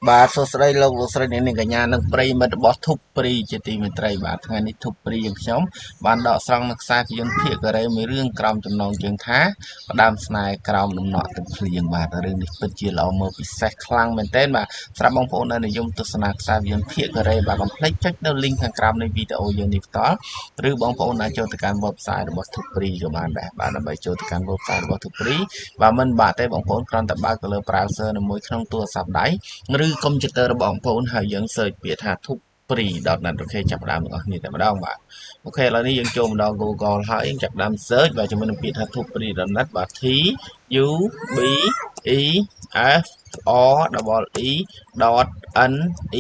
បាទសួស្តីលោកលោកស្រីអ្នកនាងកញ្ញានិងប្រិយមិត្តរបស់ធុបព្រីជាទីមេត្រីបាទថ្ងៃនេះធុបព្រីយើងខ្ញុំបានដកស្រង់នៅខ្សែភាពយន្តភាគកូរ៉េមួយរឿងក្រោមចំណងជើងថាផ្ដាំស្នេហ៍ក្រោមដំណក់ទឹកភ្លៀងបាទរឿងនេះពិតជាល្អមើលពិសេសខ្លាំងមែនទែនបាទសម្រាប់បងប្អូនដែលនិយមទស្សនាខ្សែភាពយន្តភាគកូរ៉េបាទកុំភ្លេចចុចនៅ link ខាងក្រោមនៃវីដេអូយើងនេះបន្តឬបងប្អូនអាចចូលទៅកាន់ website របស់ធុបព្រីក៏បានដែរបាទដើម្បីចូលទៅកាន់ website របស់ធុបព្រីបាទមិនបាក់ទេបងប្អូនគ្រាន់តែបើកទៅលើ browser នៅមួយក្នុងទូរស័ព្ទដៃឬកុំព្យូទ័ររបស់បងប្អូនហើយយើង search ពាក្យថា thupri.net អូខេចាប់ផ្ដើមទាំងអស់គ្នាតែម្ដងបាទអូខេឥឡូវនេះយើងចូលមកដល់ Google ហើយយើងចាប់ផ្ដើម search បាទជាមួយនឹងពាក្យថា thupri.net បាទ T U B E F R E .N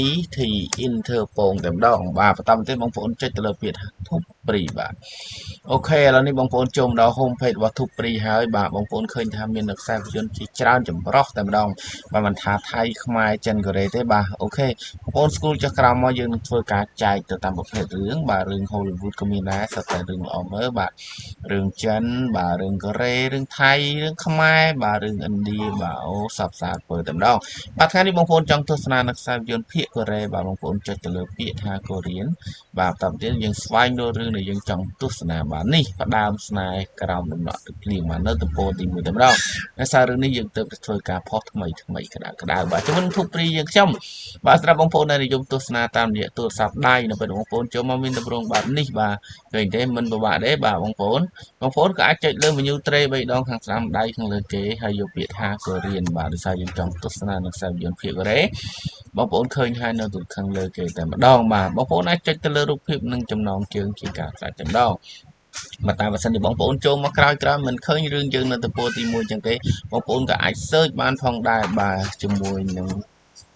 E T Inter ពងតែម្ដងបាទបន្តមកទៀតបងប្អូនចុចទៅលើពាក្យថា Thupri បាទអូខេឥឡូវនេះបងប្អូនចូលមកដល់ home page របស់ Thupri ហើយបាទបងប្អូនឃើញថាមានខ្សែភាពយន្តជាច្រើនចម្រុះតែម្ដងបាទមិនថាថៃខ្មែរចិនកូរ៉េទេបាទអូខេបងប្អូនស្គាល់ចុះក្រោមមកយើងនឹងធ្វើការចែកទៅតាមប្រភេទរឿងបាទរឿង Hollywood ក៏មានដែរសុទ្ធតែរឿងល្អមើលបាទរឿងចិនបាទរឿងកូរ៉េរឿងថៃរឿងខ្មែរបាទរឿងឥណ្ឌាបាទអូសពសាធ្វើតែម្ដងបាទថ្ងៃនេះបងប្អូនចង់ទស្សនានៅខ្សែភាពយន្តភាគកូរ៉េបាទបងប្អូនចុចទៅលើពាក្យថាកូរៀនបាទបន្តទៀតយើងស្វែងរករឿងដែលយើងចង់ទស្សនាបាទនេះផ្ដើមស្នេហ៍ក្រោមដំណក់ទឹកភ្លៀងបាទនៅទំព័រទី1តែម្ដងហើយសាររឿងនេះយើងទៅធ្វើការផុសថ្មីក្តៅបាទជាមួយនឹងធុបព្រីយើងខ្ញុំបាទសម្រាប់បងប្អូនដែលនិយមទស្សនាតាមរយៈទូរស័ព្ទដៃនៅពេលបងប្អូនចូលមកមានទម្រង់បែបនេះបាទឃើញទេមិនពិបាកទេបាទបងប្អូនក៏អាចចុចលើ menu tray 3 ដងខាងស្ដាំដៃខាងលើគេហើយយកពាក្យថាកូរៀនបាទដោយសារយើងចង់ទស្សនានៅខ្សែភាពយន្តភាគកូរ៉េបងប្អូនឃើញហើយនៅទូខាងលើគេតែម្ដងបាទបងប្អូនអាចចុចទៅលើរូបភាពនិងចំណងជើងជាការស្រេចតែម្ដងបើតាមបើសិនជាបងប្អូនចូលមកក្រោយមិនឃើញរឿងយើងនៅទំព័រទី1ចឹងទេបងប្អូនក៏អាច search បានផងដែរបាទជាមួយនឹង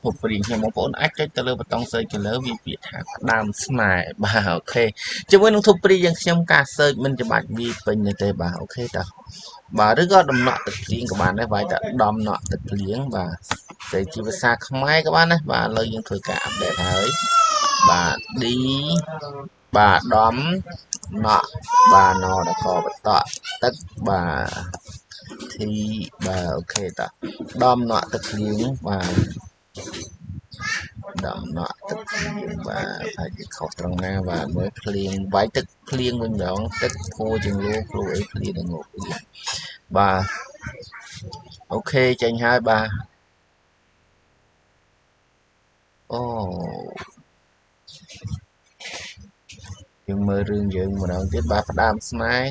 ពុកព្រៀងខ្ញុំបងប្អូនអាចចុចទៅលើប៊ូតុង search ទៅលើវាពាក្យថាផ្ដាំស្នេហ៍បាទអូខេជាមួយនឹងធុបព្រីយើងខ្ញុំការ search មិនច្បាច់វាពេញទេបាទអូខេតើបាទឬក៏ដំណក់ទឹកភ្លៀងក៏បានដែរវាយតែដំណក់ទឹកភ្លៀងបាទតែជាភាសាខ្មែរក៏បានដែរបាទឥឡូវយើងធ្វើការអាប់ដេតហើយបាទ D បាទដំណក់បាទណដកបតទឹកបាទធីបាទអូខេតដំណក់ទឹកភ្លៀងបាទដំណក់ទឹកភ្លៀងបាទហើយជាខុសត្រង់ណាបាទមើលភ្លៀងវាយទឹកភ្លៀងវិញម្ដងទឹកភួរជាងលូគ្រូអីភ្លៀងងប់បាទអូខេចេញហើយបាទអូយើងមើលរឿងយើងម្ដងទៀតបាទផ្ដាំស្នេហ៍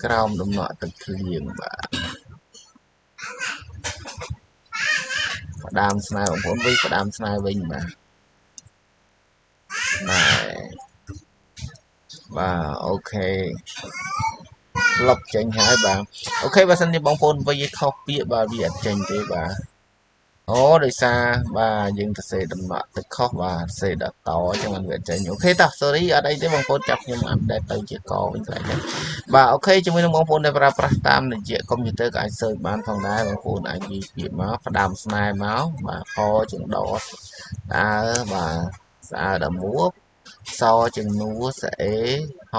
ក្រោមដំណក់ទឹកភ្លៀងបាទផ្ដាំស្នេហ៍បងប្អូនវិញផ្ដាំស្នេហ៍វិញបាទបាទអូខេលុបចេញហើយបាទអូខេបើសិនជាបងប្អូនវិញខុសពាក្យបាទវាអត់ចេញទេបាទអូដោយសារបាទយើងទៅសេដំណក់ទឹកខុសបាទសេដល់តអញ្ចឹងมันវាចេញអូខេតោះ sorry អត់អីទេបងប្អូនចាប់ខ្ញុំអាប់ដេតទៅជាកវិញខ្លាចទេបាទអូខេជាមួយនឹងបងប្អូនដែលប្រើប្រាស់តាមរយៈកុំព្យូទ័រក៏អាច search បានផងដែរបងប្អូនអាចនិយាយពាក្យមកផ្ដាំស្នេហ៍មកបាទខជាងដតស្អើបាទស្អើដល់មួកសជាងនួស្អេហ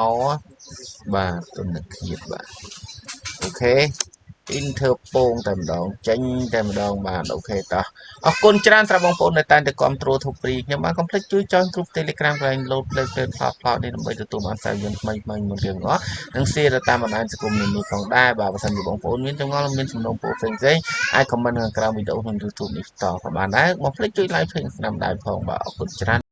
បាទទុនធាតបាទអូខេ Inter ពងតែម្ដងចេញតែម្ដងបាទអូខេតោះអរគុណច្រើនសម្រាប់បងប្អូនដែលតែងតែគាំទ្រធុបព្រីខ្ញុំបាទកុំភ្លេចជួយចុចក្រុម Telegram កន្លែង load play ផ្លោតនេះដើម្បីទទួលបានសារយន្តថ្មីៗមួយរឿងអស់និង share ទៅតាមបណ្ដាញសង្គមនានាផងដែរបាទបើសិនជាបងប្អូនមានចម្ងល់មានសំណូមពរផ្សេងៗអាច comment ខាងក្រោមវីដេអូក្នុង YouTube នេះតក៏បានដែរកុំភ្លេចជួយ like ភ្លេចស្នាមដៃផងបាទអរគុណច្រើន